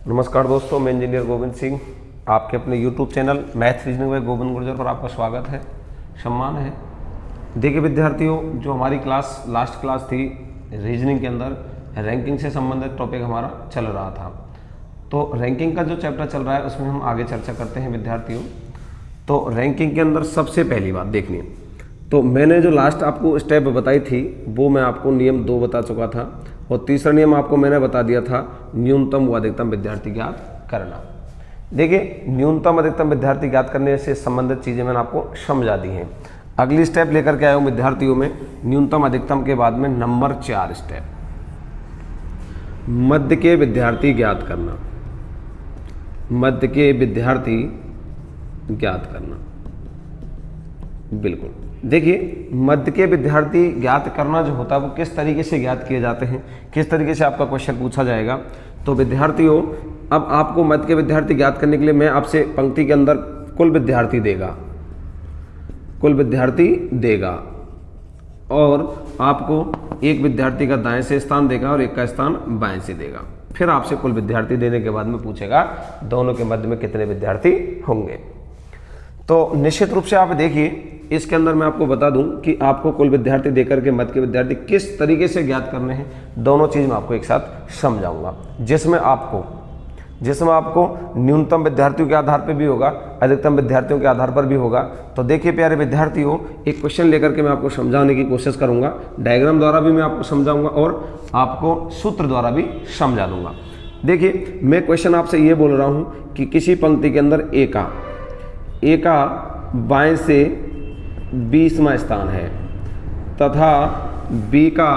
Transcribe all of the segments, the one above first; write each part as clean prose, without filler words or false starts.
नमस्कार दोस्तों, मैं इंजीनियर गोविंद सिंह आपके अपने YouTube channel math reasoning bye Govind Gurjar पर आपका स्वागत है, सम्मान है। देखिए विद्यार्थियों, जो हमारी लास्ट क्लास थी रीजनिंग के अंदर रैंकिंग से संबंधित टॉपिक हमारा चल रहा था। तो रैंकिंग का जो चैप्टर चल रहा है उसमें हम आगे चर्चा करते हैं विद्यार्थियों। तो रैंकिंग के अंदर सबसे पहली बात देखनी है, तो मैंने जो लास्ट आपको स्टेप बताई थी वो मैं आपको नियम 2 बता चुका था, और तीसरा नियम आपको मैंने बता दिया था न्यूनतम व अधिकतम विद्यार्थी ज्ञात करना। देखिए न्यूनतम अधिकतम विद्यार्थी ज्ञात करने से संबंधित चीज़ें मैंने आपको समझा दी हैं। अगली स्टेप लेकर के आया हूँ विद्यार्थियों में, न्यूनतम अधिकतम के बाद में नंबर 4 स्टेप, मध्य के विद्यार्थी ज्ञात करना। मध्य के विद्यार्थी ज्ञात करना, बिल्कुल। देखिए मध्य के विद्यार्थी ज्ञात करना जो होता है वो किस तरीके से ज्ञात किए जाते हैं, किस तरीके से आपका क्वेश्चन पूछा जाएगा। तो विद्यार्थियों, अब आपको मध्य के विद्यार्थी ज्ञात करने के लिए मैं आपसे पंक्ति के अंदर कुल विद्यार्थी देगा, कुल विद्यार्थी देगा, और आपको एक विद्यार्थी का दाएं से स्थान देगा और एक का स्थान बाएं से देगा। फिर आपसे कुल विद्यार्थी देने के बाद में पूछेगा दोनों के मध्य में कितने विद्यार्थी होंगे। तो निश्चित रूप से आप देखिए, इसके अंदर मैं आपको बता दूं कि आपको कुल विद्यार्थी देकर के मध्य के विद्यार्थी किस तरीके से ज्ञात करने हैं, दोनों चीज मैं आपको एक साथ समझाऊंगा, जिसमें आपको न्यूनतम विद्यार्थियों के आधार पर भी होगा, अधिकतम विद्यार्थियों के आधार पर भी होगा। तो देखिए प्यारे विद्यार्थियों, एक क्वेश्चन लेकर के मैं आपको समझाने की कोशिश करूंगा, डायग्राम द्वारा भी मैं आपको समझाऊंगा और आपको सूत्र द्वारा भी समझा दूंगा। देखिए मैं क्वेश्चन आपसे ये बोल रहा हूं कि किसी पंक्ति के अंदर ए का बाएं से 20वां स्थान है तथा बी का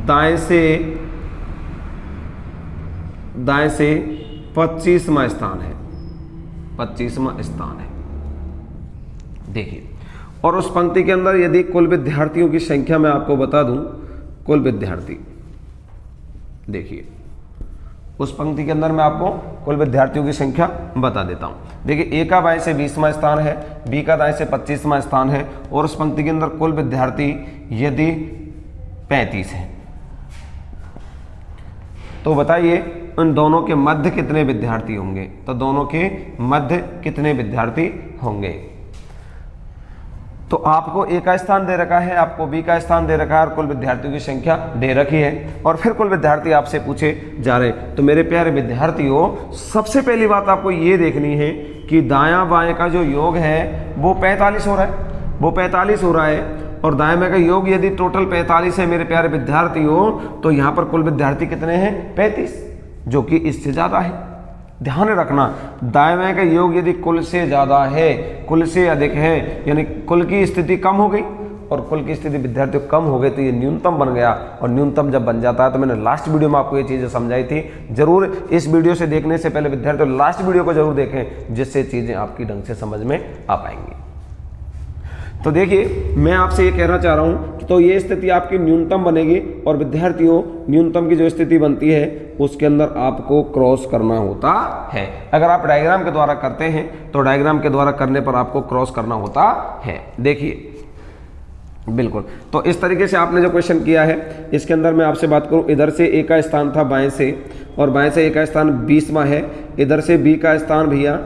दाएं से 25वां स्थान है, 25वां स्थान है। देखिए, और उस पंक्ति के अंदर यदि कुल विद्यार्थियों की संख्या मैं आपको बता दूं, कुल विद्यार्थी, देखिए उस पंक्ति के अंदर मैं आपको कुल विद्यार्थियों की संख्या बता देता हूं। देखिए ए का बाएं से 20वां स्थान है, बी का दाएं से 25वां स्थान है, और उस पंक्ति के अंदर कुल विद्यार्थी यदि 35 है, तो बताइए उन दोनों के मध्य कितने विद्यार्थी होंगे। तो दोनों के मध्य कितने विद्यार्थी होंगे। तो आपको ए का स्थान दे रखा है, आपको बी का स्थान दे रखा है, और कुल विद्यार्थियों की संख्या दे रखी है, और फिर कुल विद्यार्थी आपसे पूछे जा रहे हैं। तो मेरे प्यारे विद्यार्थियों, सबसे पहली बात आपको ये देखनी है कि दायां बाएं का जो योग है वो 45 हो रहा है, वो 45 हो रहा है, और दाएं बाएं का योग यदि टोटल 45 है मेरे प्यारे विद्यार्थियों, तो यहाँ पर कुल विद्यार्थी कितने हैं? 35, जो कि इससे ज्यादा है। ध्यान रखना, दाएं बाएं का योग यदि कुल से ज्यादा है, कुल से अधिक है, यानी कुल की स्थिति कम हो गई, और कुल की स्थिति विद्यार्थियों कम हो गई, तो ये न्यूनतम बन गया। और न्यूनतम जब बन जाता है, तो मैंने लास्ट वीडियो में आपको ये चीजें समझाई थी, जरूर इस वीडियो से देखने से पहले विद्यार्थियों लास्ट वीडियो को जरूर देखें, जिससे चीजें आपकी ढंग से समझ में आ पाएंगी। तो देखिए मैं आपसे ये कहना चाह रहा हूं, तो ये स्थिति आपकी न्यूनतम बनेगी, और विद्यार्थियों न्यूनतम की जो स्थिति बनती है उसके अंदर आपको क्रॉस करना होता है। अगर आप डायग्राम के द्वारा करते हैं तो डायग्राम के द्वारा करने पर आपको क्रॉस करना होता है। देखिए बिल्कुल, तो इस तरीके से आपने जो क्वेश्चन किया है, इसके अंदर मैं आपसे बात करूं, इधर से ए का स्थान था बाएं से, और बाएं से ए का स्थान 20वां है, इधर से बी का स्थान भैया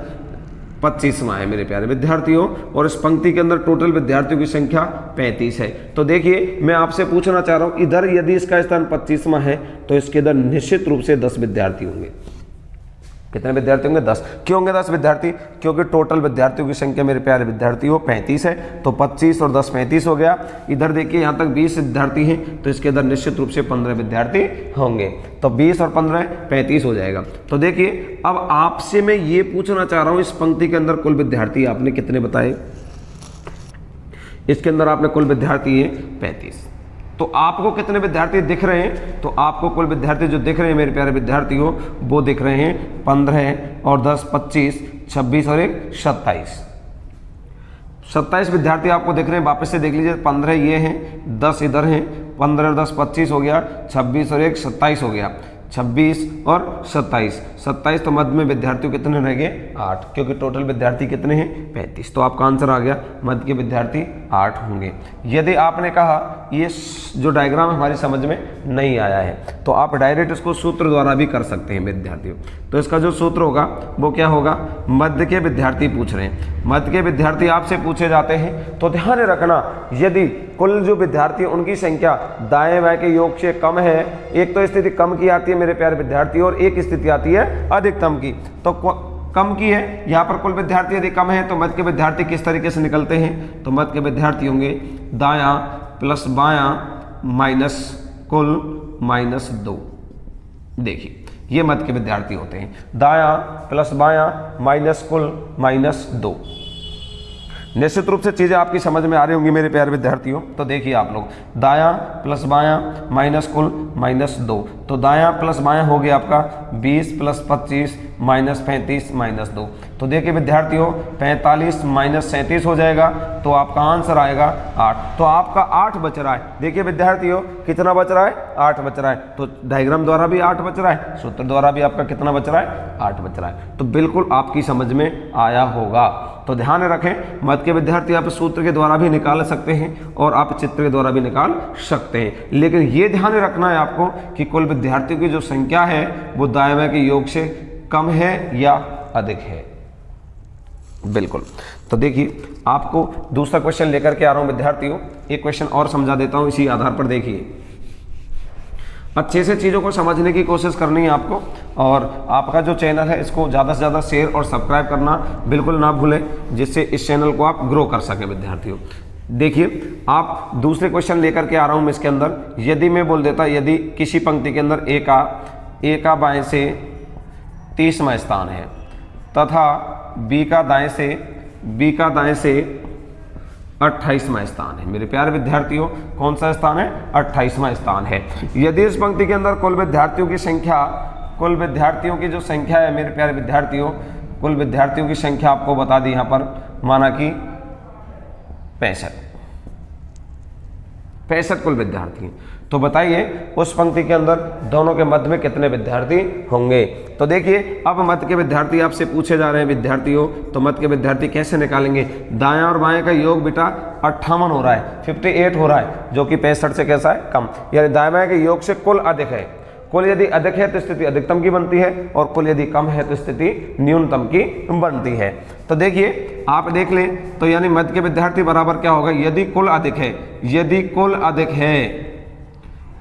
25वां है मेरे प्यारे विद्यार्थियों, और इस पंक्ति के अंदर टोटल विद्यार्थियों की संख्या 35 है। तो देखिए मैं आपसे पूछना चाह रहा हूं, इधर यदि इसका स्थान 25वां है तो इसके इधर निश्चित रूप से 10 विद्यार्थी होंगे। कितने विद्यार्थी होंगे? 10। क्यों होंगे 10 विद्यार्थी? क्योंकि टोटल विद्यार्थियों की संख्या मेरे प्यारे विद्यार्थियों 35 है, तो 25 और 10 35 हो गया। इधर देखिए यहाँ तक 20 विद्यार्थी हैं, तो इसके अंदर निश्चित रूप से 15 विद्यार्थी होंगे, तो 20 और 15 35 हो जाएगा। तो देखिए अब आपसे मैं ये पूछना चाह रहा हूं, इस पंक्ति के अंदर कुल विद्यार्थी आपने कितने बताए? इसके अंदर आपने कुल विद्यार्थी है 35, तो आपको कितने विद्यार्थी दिख रहे हैं? तो आपको कुल विद्यार्थी जो दिख रहे हैं मेरे प्यारे विद्यार्थियों, वो दिख रहे हैं 15 और 10 25, 26 और 1 27। 27 विद्यार्थी आपको दिख रहे हैं। वापस से देख लीजिए, 15 ये हैं, 10 इधर हैं, 15 और 10 25 हो गया, 26 और 1 27 हो गया। 26 और 27। 27 तो मध्य में विद्यार्थियों कितने रह गए 8, क्योंकि टोटल विद्यार्थी कितने हैं 35। तो आपका आंसर आ गया मध्य के विद्यार्थी 8 होंगे। यदि आपने कहा ये जो डायग्राम हमारी समझ में नहीं आया है तो आप डायरेक्ट इसको सूत्र द्वारा भी कर सकते हैं विद्यार्थियों। तो इसका जो सूत्र होगा वो क्या होगा, मध्य के विद्यार्थी पूछ रहे हैं, मध्य के विद्यार्थी आपसे पूछे जाते हैं तो ध्यान रखना यदि कुल जो विद्यार्थी उनकी संख्या दाएं बाएं के योग से कम है, एक तो स्थिति कम की आती है मेरे प्यारे विद्यार्थी और एक स्थिति आती है अधिकतम की। तो कम की है, यहाँ पर कुल विद्यार्थी यदि कम है तो मध्य के विद्यार्थी किस तरीके से निकलते हैं, तो मध्य के विद्यार्थी होंगे दायां प्लस बायां माइनस कुल माइनस 2। देखिए ये मध्य के विद्यार्थी होते हैं, दायां प्लस बायां माइनस कुल माइनस 2। निश्चित रूप से चीज़ें आपकी समझ में आ रही होंगी मेरे प्यारे विद्यार्थियों। तो देखिए आप लोग दायां प्लस बायां माइनस कुल माइनस 2, तो दायां प्लस बायां हो गया आपका 20 प्लस 25 माइनस 35 माइनस 2। तो देखिए विद्यार्थियों 45 माइनस 37 हो जाएगा, तो आपका आंसर आएगा 8। तो आपका 8 बच रहा है। देखिए विद्यार्थियों कितना बच रहा है 8 बच रहा है। तो डायग्राम द्वारा भी 8 बच रहा है, सूत्र द्वारा भी आपका कितना बच रहा है 8 बच रहा है। तो बिल्कुल आपकी समझ में आया होगा। तो ध्यान रखें मध्य के विद्यार्थी आप सूत्र के द्वारा भी निकाल सकते हैं और आप चित्र के द्वारा भी निकाल सकते हैं, लेकिन ये ध्यान रखना है आपको कि कुल विद्यार्थियों की जो संख्या है वो दाएं बाएं के योग से कम है या अधिक है। बिल्कुल। तो देखिए आपको दूसरा क्वेश्चन लेकर के आ रहा हूं विद्यार्थियों, एक क्वेश्चन और समझा देता हूं इसी आधार पर। देखिए अच्छे से चीज़ों को समझने की कोशिश करनी है आपको, और आपका जो चैनल है इसको ज़्यादा से ज़्यादा शेयर और सब्सक्राइब करना बिल्कुल ना भूलें, जिससे इस चैनल को आप ग्रो कर सकें विद्यार्थियों। देखिए आप दूसरे क्वेश्चन लेकर के आ रहा हूँ मैं इसके अंदर। यदि मैं बोल देता यदि किसी पंक्ति के अंदर ए का बाएँ से 30वां स्थान है तथा बी का दाएँ से 28वां स्थान है। मेरे प्यारे विद्यार्थियों कौन सा स्थान है 28वां स्थान है। यदि इस पंक्ति के अंदर कुल विद्यार्थियों की जो संख्या है मेरे प्यारे विद्यार्थियों, कुल विद्यार्थियों की संख्या आपको बता दी यहाँ पर, माना कि 65 कुल विद्यार्थी। तो बताइए उस पंक्ति के अंदर दोनों के मध्य में कितने विद्यार्थी होंगे। तो देखिए अब मध्य के विद्यार्थी आपसे पूछे जा रहे हैं विद्यार्थियों, तो मध्य के विद्यार्थी कैसे निकालेंगे। दायां और बाएं का योग बेटा 58 हो रहा है, 58 हो रहा है, जो कि 65 से कैसा है कम, यानी दाएं बाएं के योग से कुल अधिक है। कुल यदि अधिक है तो स्थिति अधिकतम की बनती है, और कुल यदि कम है तो स्थिति न्यूनतम की बनती है। तो देखिए आप देख लें, तो यानी मध्य के विद्यार्थी बराबर क्या होगा, यदि कुल अधिक है,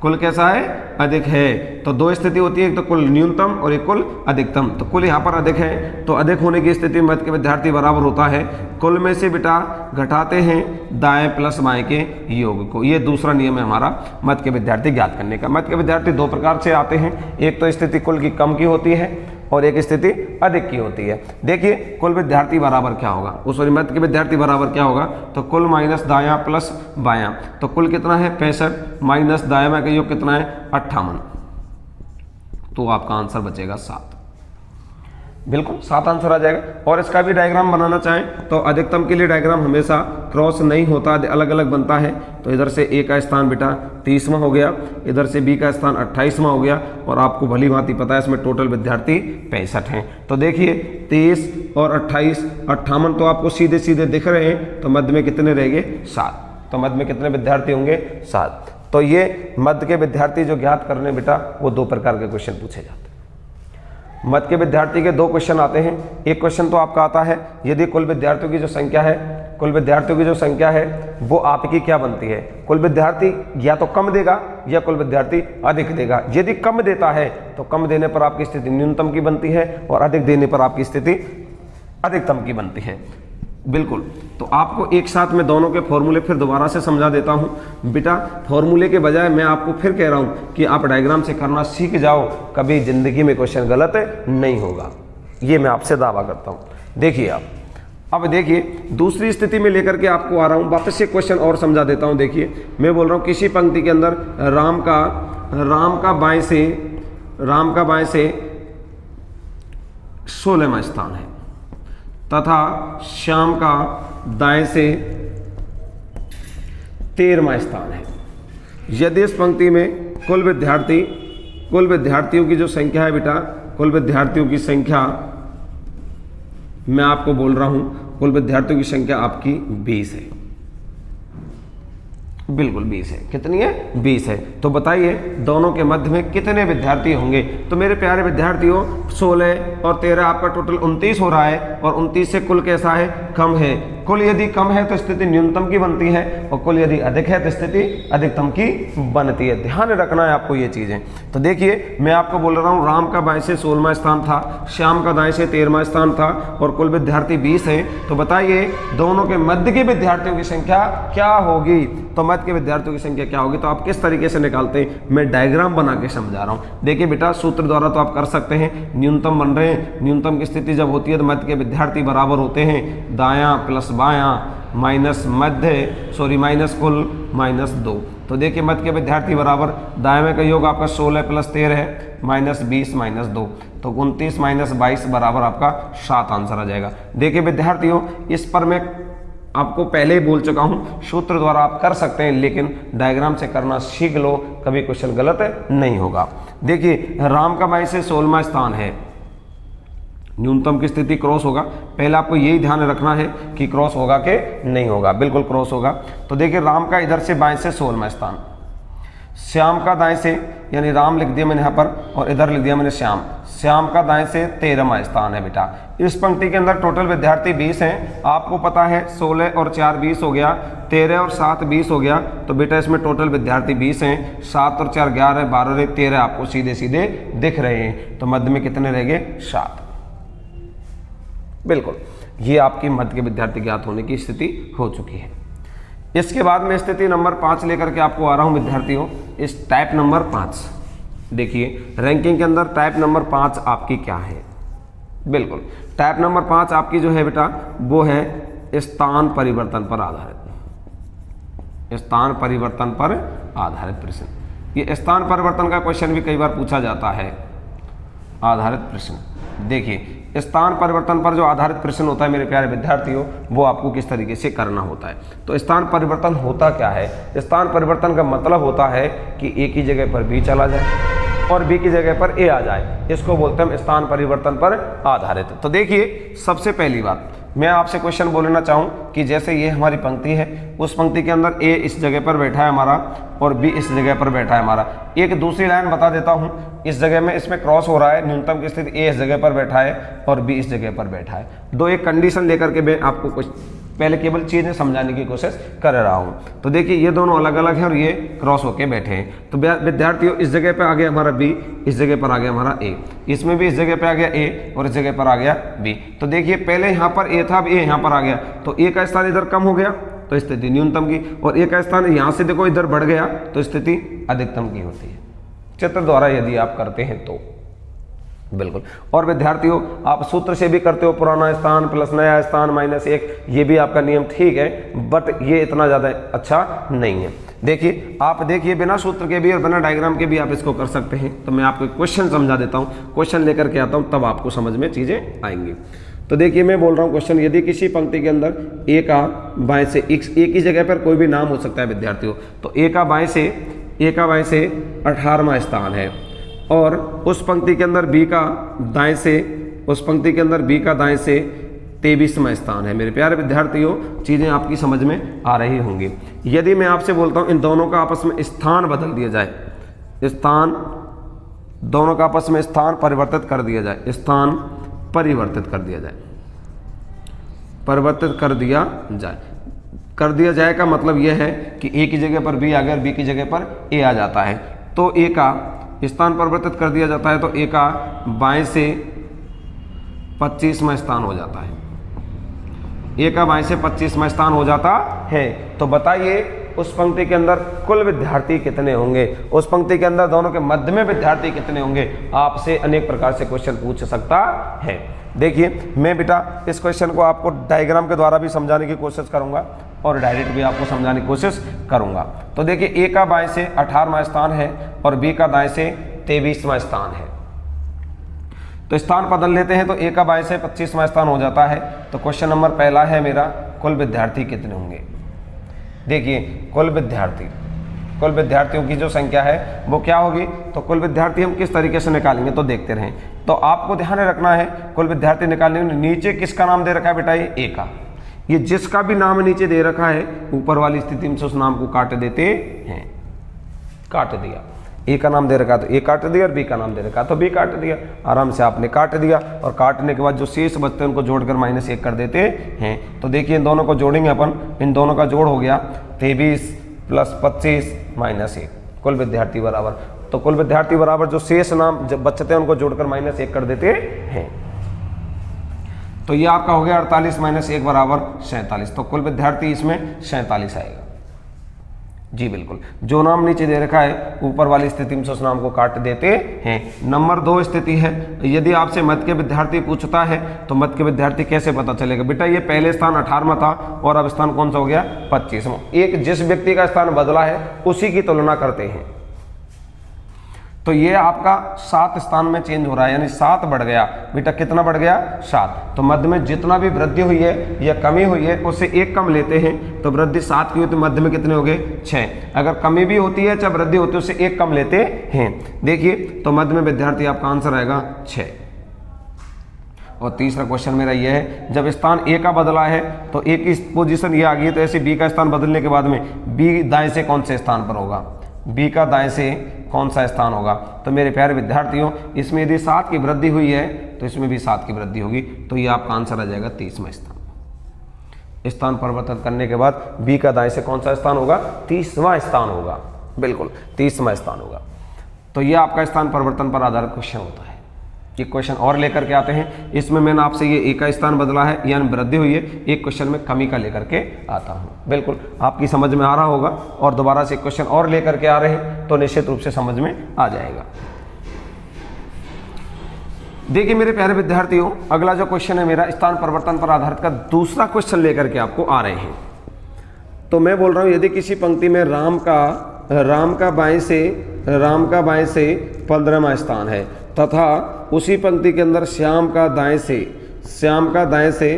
कुल कैसा है अधिक है, तो दो स्थिति होती है, एक तो कुल न्यूनतम और एक कुल अधिकतम। तो कुल यहाँ पर अधिक है, तो अधिक होने की स्थिति मध्य के विद्यार्थी बराबर होता है कुल में से बेटा घटाते हैं दाएं प्लस बाएं के योग को। ये दूसरा नियम है हमारा मध्य के विद्यार्थी ज्ञात करने का। मध्य के विद्यार्थी दो प्रकार से आते हैं, एक तो स्थिति कुल की कम की होती है और एक स्थिति अधिक की होती है। देखिए कुल विद्यार्थी बराबर क्या होगा, उस मध्य के विद्यार्थी बराबर क्या होगा, तो कुल माइनस दायां प्लस बायां। तो कुल कितना है 65 माइनस दायां बायां का योग कितना है 58, तो आपका आंसर बचेगा 7। बिल्कुल 7 आंसर आ जाएगा। और इसका भी डायग्राम बनाना चाहें तो अधिकतम के लिए डायग्राम हमेशा क्रॉस नहीं होता, अलग अलग बनता है। तो इधर से ए का स्थान बेटा 30वां हो गया, इधर से बी का स्थान 28वां हो गया, और आपको भली भांति पता है इसमें टोटल विद्यार्थी 65 हैं। तो देखिए 23 और 28 58 तो आपको सीधे सीधे दिख रहे हैं, तो मध्य में कितने रहेंगे 7। तो मध्य में कितने विद्यार्थी होंगे 7। तो ये मध्य के विद्यार्थी जो ज्ञात करने बेटा वो दो प्रकार के क्वेश्चन पूछे जाते हैं। मध्य के विद्यार्थी के दो क्वेश्चन आते हैं। एक क्वेश्चन तो आपका आता है यदि कुल विद्यार्थियों की जो संख्या है वो आपकी क्या बनती है, कुल विद्यार्थी या तो कम देगा या कुल विद्यार्थी अधिक देगा। यदि कम देता है तो कम देने पर आपकी स्थिति न्यूनतम की बनती है, और अधिक देने पर आपकी स्थिति अधिकतम की बनती है। बिल्कुल। तो आपको एक साथ में दोनों के फॉर्मूले फिर दोबारा से समझा देता हूं बेटा। फॉर्मूले के बजाय मैं आपको फिर कह रहा हूं कि आप डायग्राम से करना सीख जाओ, कभी जिंदगी में क्वेश्चन गलत नहीं होगा, ये मैं आपसे दावा करता हूं। देखिए आप अब देखिए दूसरी स्थिति में लेकर के आपको आ रहा हूं, वापस से क्वेश्चन और समझा देता हूं। देखिए मैं बोल रहा हूं किसी पंक्ति के अंदर राम का बाएं से 16वां स्थान है तथा श्याम का दाएं से 13वां स्थान है। यदि इस पंक्ति में कुल विद्यार्थी कुल विद्यार्थियों की जो संख्या है बेटा, कुल विद्यार्थियों की संख्या मैं आपको बोल रहा हूं, कुल विद्यार्थियों की संख्या आपकी 20 है, बिल्कुल 20 है। कितनी है? 20 है। तो बताइए दोनों के मध्य में कितने विद्यार्थी होंगे? तो मेरे प्यारे विद्यार्थियों 16 और 13 आपका टोटल 29 हो रहा है, और 29 से कुल कैसा है? कम है। कुल यदि कम है तो स्थिति न्यूनतम की बनती है, और कुल यदि अधिक है तो स्थिति अधिकतम की बनती है। ध्यान रखना है आपको ये चीजें। तो देखिए मैं आपको बोल रहा हूँ, राम का बाएं से 16वां स्थान था, श्याम का दाएं से 13वां स्थान था, और कुल विद्यार्थी 20 हैं। तो बताइए दोनों के मध्य के विद्यार्थियों की संख्या क्या होगी? तो मध्य के विद्यार्थियों की संख्या क्या होगी? तो आप किस तरीके से निकालते हैं, मैं डायग्राम बना के समझा रहा हूँ। देखिए बेटा सूत्र द्वारा तो आप कर सकते हैं, न्यूनतम बन रहे हैं, न्यूनतम की स्थिति जब होती है तो मध्य के विद्यार्थी बराबर होते हैं दायां प्लस बायां माइनस मध्य, सॉरी माइनस कुल माइनस 2। तो देखिए मध्य के विद्यार्थी बराबर दाएं में का योग आपका 16 प्लस 13 है, माइनस 20 माइनस 2, तो 29 माइनस 22 बराबर आपका 7 आंसर आ जाएगा। देखिए विद्यार्थियों इस पर मैं आपको पहले ही बोल चुका हूं, सूत्र द्वारा आप कर सकते हैं, लेकिन डायग्राम से करना सीख लो, कभी क्वेश्चन गलत नहीं होगा। देखिए राम का बाएं से 16वां स्थान है, न्यूनतम की स्थिति क्रॉस होगा। पहले आपको यही ध्यान रखना है कि क्रॉस होगा कि नहीं होगा, बिल्कुल क्रॉस होगा। तो देखिए राम का इधर से बाएं से 16वां स्थान, श्याम का दाएं से, यानी राम लिख दिया मैंने यहाँ पर और इधर लिख दिया मैंने श्याम, श्याम का दाएं से 13वां स्थान है बेटा। इस पंक्ति के अंदर टोटल विद्यार्थी 20 हैं। आपको पता है 16 और 4 20 हो गया, 13 और 7 20 हो गया। तो बेटा इसमें टोटल विद्यार्थी 20 हैं, 7 और 4 11, 12 और 13 आपको सीधे सीधे दिख रहे हैं। तो मध्य में कितने रह गए? 7। बिल्कुल ये आपकी मध्य के विद्यार्थी ज्ञात होने की स्थिति हो चुकी है। इसके बाद में स्थिति नंबर 5 लेकर के आपको आ रहा हूं विद्यार्थियों, इस टाइप नंबर 5। देखिए रैंकिंग के अंदर टाइप नंबर 5 आपकी क्या है? बिल्कुल टाइप नंबर 5 आपकी जो है बेटा वो है स्थान परिवर्तन पर आधारित, स्थान परिवर्तन पर आधारित प्रश्न। ये स्थान परिवर्तन का क्वेश्चन भी कई बार पूछा जाता है, आधारित प्रश्न। देखिए स्थान परिवर्तन पर जो आधारित प्रश्न होता है मेरे प्यारे विद्यार्थियों, वो आपको किस तरीके से करना होता है। तो स्थान परिवर्तन होता क्या है? स्थान परिवर्तन का मतलब होता है कि ए की जगह पर बी चला जाए और बी की जगह पर ए आ जाए, इसको बोलते हैं स्थान परिवर्तन पर आधारित। तो देखिए सबसे पहली बात मैं आपसे क्वेश्चन बोलना चाहूँ कि जैसे ये हमारी पंक्ति है, उस पंक्ति के अंदर ए इस जगह पर बैठा है हमारा और बी इस जगह पर बैठा है हमारा। एक दूसरी लाइन बता देता हूँ, इस जगह में इसमें क्रॉस हो रहा है, न्यूनतम की स्थिति ए इस जगह पर बैठा है और बी इस जगह पर बैठा है। दो एक कंडीशन लेकर के मैं आपको कुछ पहले केवल चीजें समझाने की कोशिश कर रहा हूँ। तो देखिए ये दोनों अलग अलग हैं और ये क्रॉस होके बैठे हैं। तो विद्यार्थियों इस जगह पे आ गया हमारा बी, इस जगह पर आ गया हमारा ए, इसमें भी इस जगह पे आ गया ए और इस जगह पर आ गया बी। तो देखिए पहले यहाँ पर ए था, अब ए यहाँ पर आ गया, तो ए का स्थान इधर कम हो गया तो स्थिति न्यूनतम की, और ए का स्थान यहाँ से देखो इधर बढ़ गया तो स्थिति अधिकतम की होती है, चित्र द्वारा यदि आप करते हैं तो। बिल्कुल। और विद्यार्थियों आप सूत्र से भी करते हो, पुराना स्थान प्लस नया स्थान -1, ये भी आपका नियम ठीक है, बट ये इतना ज़्यादा अच्छा नहीं है। देखिए आप देखिए बिना सूत्र के भी और बिना डायग्राम के भी आप इसको कर सकते हैं। तो मैं आपको क्वेश्चन समझा देता हूँ, क्वेश्चन लेकर के आता हूँ तब आपको समझ में चीज़ें आएंगी। तो देखिए मैं बोल रहा हूँ क्वेश्चन, यदि किसी पंक्ति के अंदर ए का बाएं से ए की जगह पर कोई भी नाम हो सकता है विद्यार्थियों, तो ए का बाएं से 18वां स्थान है और उस पंक्ति के अंदर बी का दाएं से 23वां स्थान है। मेरे प्यारे विद्यार्थियों चीज़ें आपकी समझ में आ रही होंगी। यदि मैं आपसे बोलता हूं इन दोनों का आपस में स्थान बदल दिया जाए, दोनों का आपस में स्थान परिवर्तित कर दिया जाए, स्थान परिवर्तित कर दिया जाए, परिवर्तित कर दिया जाए का मतलब यह है कि ए की जगह पर बी आ गया और बी की जगह पर ए आ जाता है। तो ए का स्थान परिवर्तित कर दिया जाता है तो ए का बाएं से 25वां स्थान हो जाता है, ए का बाएं से 25वां स्थान हो जाता है। तो बताइए उस पंक्ति के अंदर कुल विद्यार्थी कितने होंगे, उस पंक्ति के अंदर दोनों के मध्य में विद्यार्थी कितने होंगे, आपसे अनेक प्रकार से क्वेश्चन पूछ सकता है। देखिए मैं बेटा इस क्वेश्चन को आपको डायग्राम के द्वारा भी समझाने की कोशिश करूंगा और डायरेक्ट भी आपको समझाने की कोशिश करूंगा। तो देखिए ए का बाएं से 18वां स्थान है और बी का दाएं से 23वां स्थान है। तो स्थान बदल लेते हैं तो ए का बाएं से 25वां स्थान हो जाता है। तो क्वेश्चन नंबर पहला है मेरा, कुल विद्यार्थी कितने होंगे। देखिए कुल कुल विद्यार्थियों की जो संख्या है वो क्या होगी, तो कुल विद्यार्थी हम किस तरीके से निकालेंगे तो देखते रहें। तो आपको ध्यान रखना है कुल विद्यार्थी निकालने में नीचे किसका नाम दे रखा है बेटा, ये ए का। ये जिसका भी नाम नीचे दे रखा है ऊपर वाली स्थिति में से उस नाम को काट देते हैं। काट दिया, ए का नाम दे रखा तो ए काट दिया और बी का नाम दे रखा तो बी काट दिया। आराम से आपने काट दिया और काटने के बाद जो शेष बचते हैं उनको जोड़कर -1 कर देते हैं। तो देखिए इन दोनों को जोड़ेंगे अपन, इन दोनों का जोड़ हो गया 23 + 25 - 1 कुल विद्यार्थी बराबर। तो कुल विद्यार्थी बराबर जो शेष नाम जब बचते हैं उनको जोड़कर -1 कर देते हैं। तो ये आपका हो गया 48 - 1 = 47। तो कुल विद्यार्थी इसमें 47 आएगा। जी बिल्कुल, जो नाम नीचे दे रखा है ऊपर वाली स्थिति में से उस नाम को काट देते हैं। नंबर 2 स्थिति है, यदि आपसे मध्य के विद्यार्थी पूछता है तो मध्य के विद्यार्थी कैसे पता चलेगा बेटा, ये पहले स्थान 18वां था और अब स्थान कौन सा हो गया 25वां। एक जिस व्यक्ति का स्थान बदला है उसी की तुलना करते हैं। तो ये आपका 7 स्थान में चेंज हो रहा है, यानी 7 बढ़ गया बेटा। कितना बढ़ गया 7। तो मध्य में जितना भी वृद्धि हुई है या कमी हुई है उससे 1 कम लेते हैं। तो वृद्धि 7 की हुई तो मध्य में कितने हो गए 6। अगर कमी भी होती है चाहे वृद्धि होती है उससे 1 कम लेते हैं। देखिए तो मध्य में विद्यार्थी आपका आंसर आएगा 6। और तीसरा क्वेश्चन मेरा ये है, जब स्थान ए का बदला है तो ए की पोजीशन ये आ गई है, तो ऐसे बी का स्थान बदलने के बाद में बी दाएं से कौन से स्थान पर होगा, बी का दाएं से कौन सा स्थान होगा। तो मेरे प्यारे विद्यार्थियों इसमें यदि 7 की वृद्धि हुई है तो इसमें भी 7 की वृद्धि होगी। तो ये आपका आंसर आ जाएगा 30वां स्थान। स्थान परिवर्तन करने के बाद बी का दाएं से कौन सा स्थान होगा, 30वां स्थान होगा। बिल्कुल 30वां स्थान होगा। तो ये आपका स्थान परिवर्तन पर आधारित क्वेश्चन होता है। एक क्वेश्चन और लेकर के आते हैं, इसमें मैंने आपसे ये ए का स्थान बदला है यानी वृद्धि हुई है, एक क्वेश्चन में कमी का लेकर के आता हूँ। बिल्कुल आपकी समझ में आ रहा होगा और दोबारा से एक क्वेश्चन और लेकर के आ रहे हैं तो निश्चित रूप से समझ में आ जाएगा। देखिए मेरे प्यारे विद्यार्थियों, अगला जो क्वेश्चन है मेरा स्थान परिवर्तन पर आधारित का दूसरा क्वेश्चन लेकर के आपको आ रहे हैं। तो मैं बोल रहा हूँ यदि किसी पंक्ति में राम का बाएं से 15वां स्थान है तथा उसी पंक्ति के अंदर श्याम का दाएं से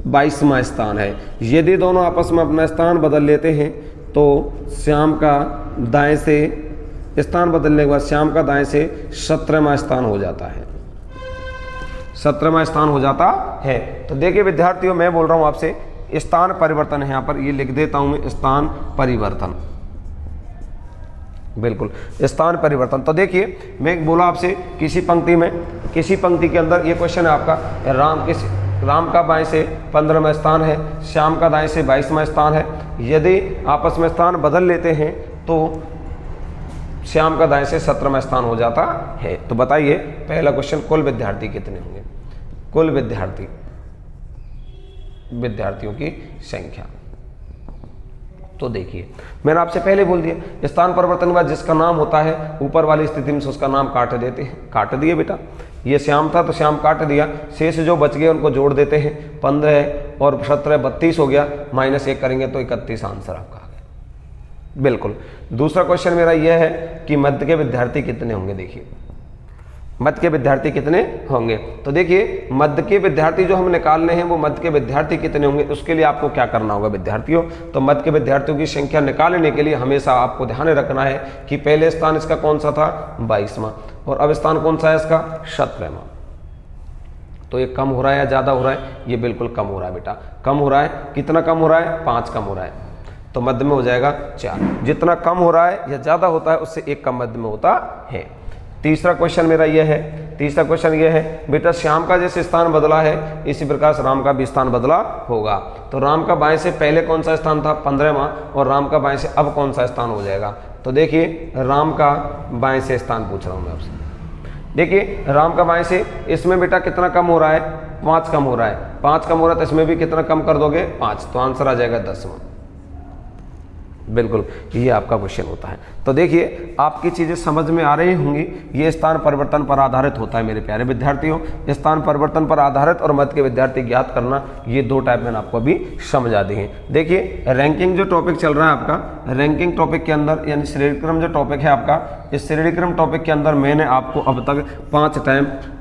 22वां स्थान है, यदि दोनों आपस में अपना स्थान बदल लेते हैं तो श्याम का दाएं से स्थान बदलने के बाद श्याम का दाएं से 17वां स्थान हो जाता है। 17वां स्थान हो जाता है। तो देखिए विद्यार्थियों मैं बोल रहा हूं आपसे स्थान परिवर्तन है, यहाँ पर ये लिख देता हूं मैं स्थान परिवर्तन। बिल्कुल स्थान परिवर्तन। तो देखिए मैं बोला आपसे किसी पंक्ति के अंदर ये क्वेश्चन है आपका, राम का बाएं से 15वां स्थान है, श्याम का दाएं से 22वां स्थान है। यदि आपस में स्थान बदल लेते हैं तो श्याम का दाएं से 17वां स्थान हो जाता है। तो बताइए पहला क्वेश्चन, कुल विद्यार्थी कितने होंगे, कुल विद्यार्थियों की संख्या। तो देखिए मैंने आपसे पहले बोल दिया स्थान परिवर्तन के बाद जिसका नाम होता है ऊपर वाली स्थिति में से उसका नाम काट देते हैं। काट दिए बेटा, ये श्याम था तो श्याम काट दिया, शेष जो बच गए उनको जोड़ देते हैं। 15 और 17 32 हो गया, -1 करेंगे तो 31 आंसर आपका आ गया। बिल्कुल दूसरा क्वेश्चन मेरा यह है कि मध्य के विद्यार्थी कितने होंगे। देखिए मध्य के विद्यार्थी कितने होंगे, तो देखिए मध्य के विद्यार्थी जो हम निकालने हैं वो मध्य के विद्यार्थी कितने होंगे, उसके लिए आपको क्या करना होगा विद्यार्थियों। तो मध्य के विद्यार्थियों की संख्या निकालने के लिए हमेशा आपको ध्यान रखना है कि पहले स्थान इसका कौन सा था 22वां और अब स्थान कौन सा है इसका 17वां। तो ये कम हो रहा है या ज़्यादा हो रहा है, ये बिल्कुल कम हो रहा है बेटा। कम हो रहा है, कितना कम हो रहा है 5 कम हो रहा है, तो मध्य में हो जाएगा 4। जितना कम हो रहा है या ज़्यादा होता है उससे 1 कम मध्य में होता है। तीसरा क्वेश्चन मेरा यह है, तीसरा क्वेश्चन यह है बेटा श्याम का जैसे स्थान बदला है इसी प्रकार से राम का भी स्थान बदला होगा। तो राम का बाएं से पहले कौन सा स्थान था 15वां और राम का बाएं से अब कौन सा स्थान हो जाएगा। तो देखिए राम का बाएं से स्थान पूछ रहा हूँ मैं आपसे। देखिए राम का बाएं से इसमें बेटा कितना कम हो रहा है 5 कम हो रहा है, 5 कम हो रहा है तो इसमें भी कितना कम कर दोगे 5, तो आंसर आ जाएगा 10वां। बिल्कुल ये आपका क्वेश्चन होता है। तो तो देखिए आपकी चीज़ें समझ में आ रही होंगी। ये स्थान परिवर्तन पर आधारित होता है मेरे प्यारे विद्यार्थियों। स्थान परिवर्तन पर आधारित और मध्य के विद्यार्थी ज्ञात करना, ये दो टाइप मैंने आपको अभी समझा दी है। देखिए रैंकिंग जो टॉपिक चल रहा है आपका, रैंकिंग टॉपिक के अंदर यानी श्रेणी क्रम जो टॉपिक है आपका, इस श्रेणी क्रम टॉपिक के अंदर मैंने आपको अब तक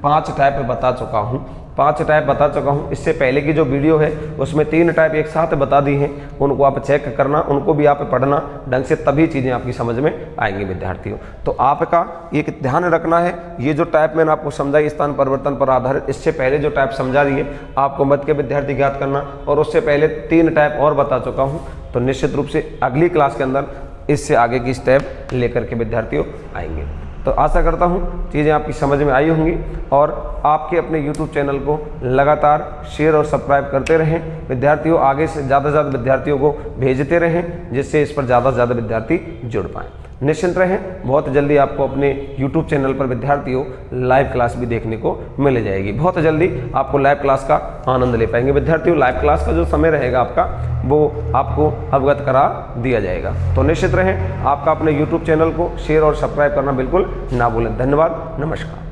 5 टाइप बता चुका हूँ। 5 टाइप बता चुका हूँ। इससे पहले की जो वीडियो है उसमें 3 टाइप एक साथ बता दी हैं, उनको आप चेक करना, उनको भी आप पढ़ना ढंग से, तभी चीज़ें आपकी समझ में आएंगी विद्यार्थियों। तो आपका एक ध्यान रखना है, ये जो टाइप मैंने आपको समझाई स्थान परिवर्तन पर आधारित, इससे पहले जो टाइप समझा दी है आपको मध्य के विद्यार्थी ज्ञात करना, और उससे पहले 3 टाइप और बता चुका हूँ। तो निश्चित रूप से अगली क्लास के अंदर इससे आगे की स्टेप लेकर के विद्यार्थियों आएंगे। तो आशा करता हूँ चीज़ें आपकी समझ में आई होंगी, और आपके अपने YouTube चैनल को लगातार शेयर और सब्सक्राइब करते रहें विद्यार्थियों। आगे से ज़्यादा से ज़्यादा विद्यार्थियों को भेजते रहें, जिससे इस पर ज़्यादा से ज़्यादा विद्यार्थी जुड़ पाएँ। निश्चिंत रहें, बहुत जल्दी आपको अपने YouTube चैनल पर विद्यार्थियों लाइव क्लास भी देखने को मिल जाएगी। बहुत जल्दी आपको लाइव क्लास का आनंद ले पाएंगे विद्यार्थियों। लाइव क्लास का जो समय रहेगा आपका, वो आपको अवगत करा दिया जाएगा। तो निश्चित रहें, आपका अपने YouTube चैनल को शेयर और सब्सक्राइब करना बिल्कुल ना भूलें। धन्यवाद, नमस्कार।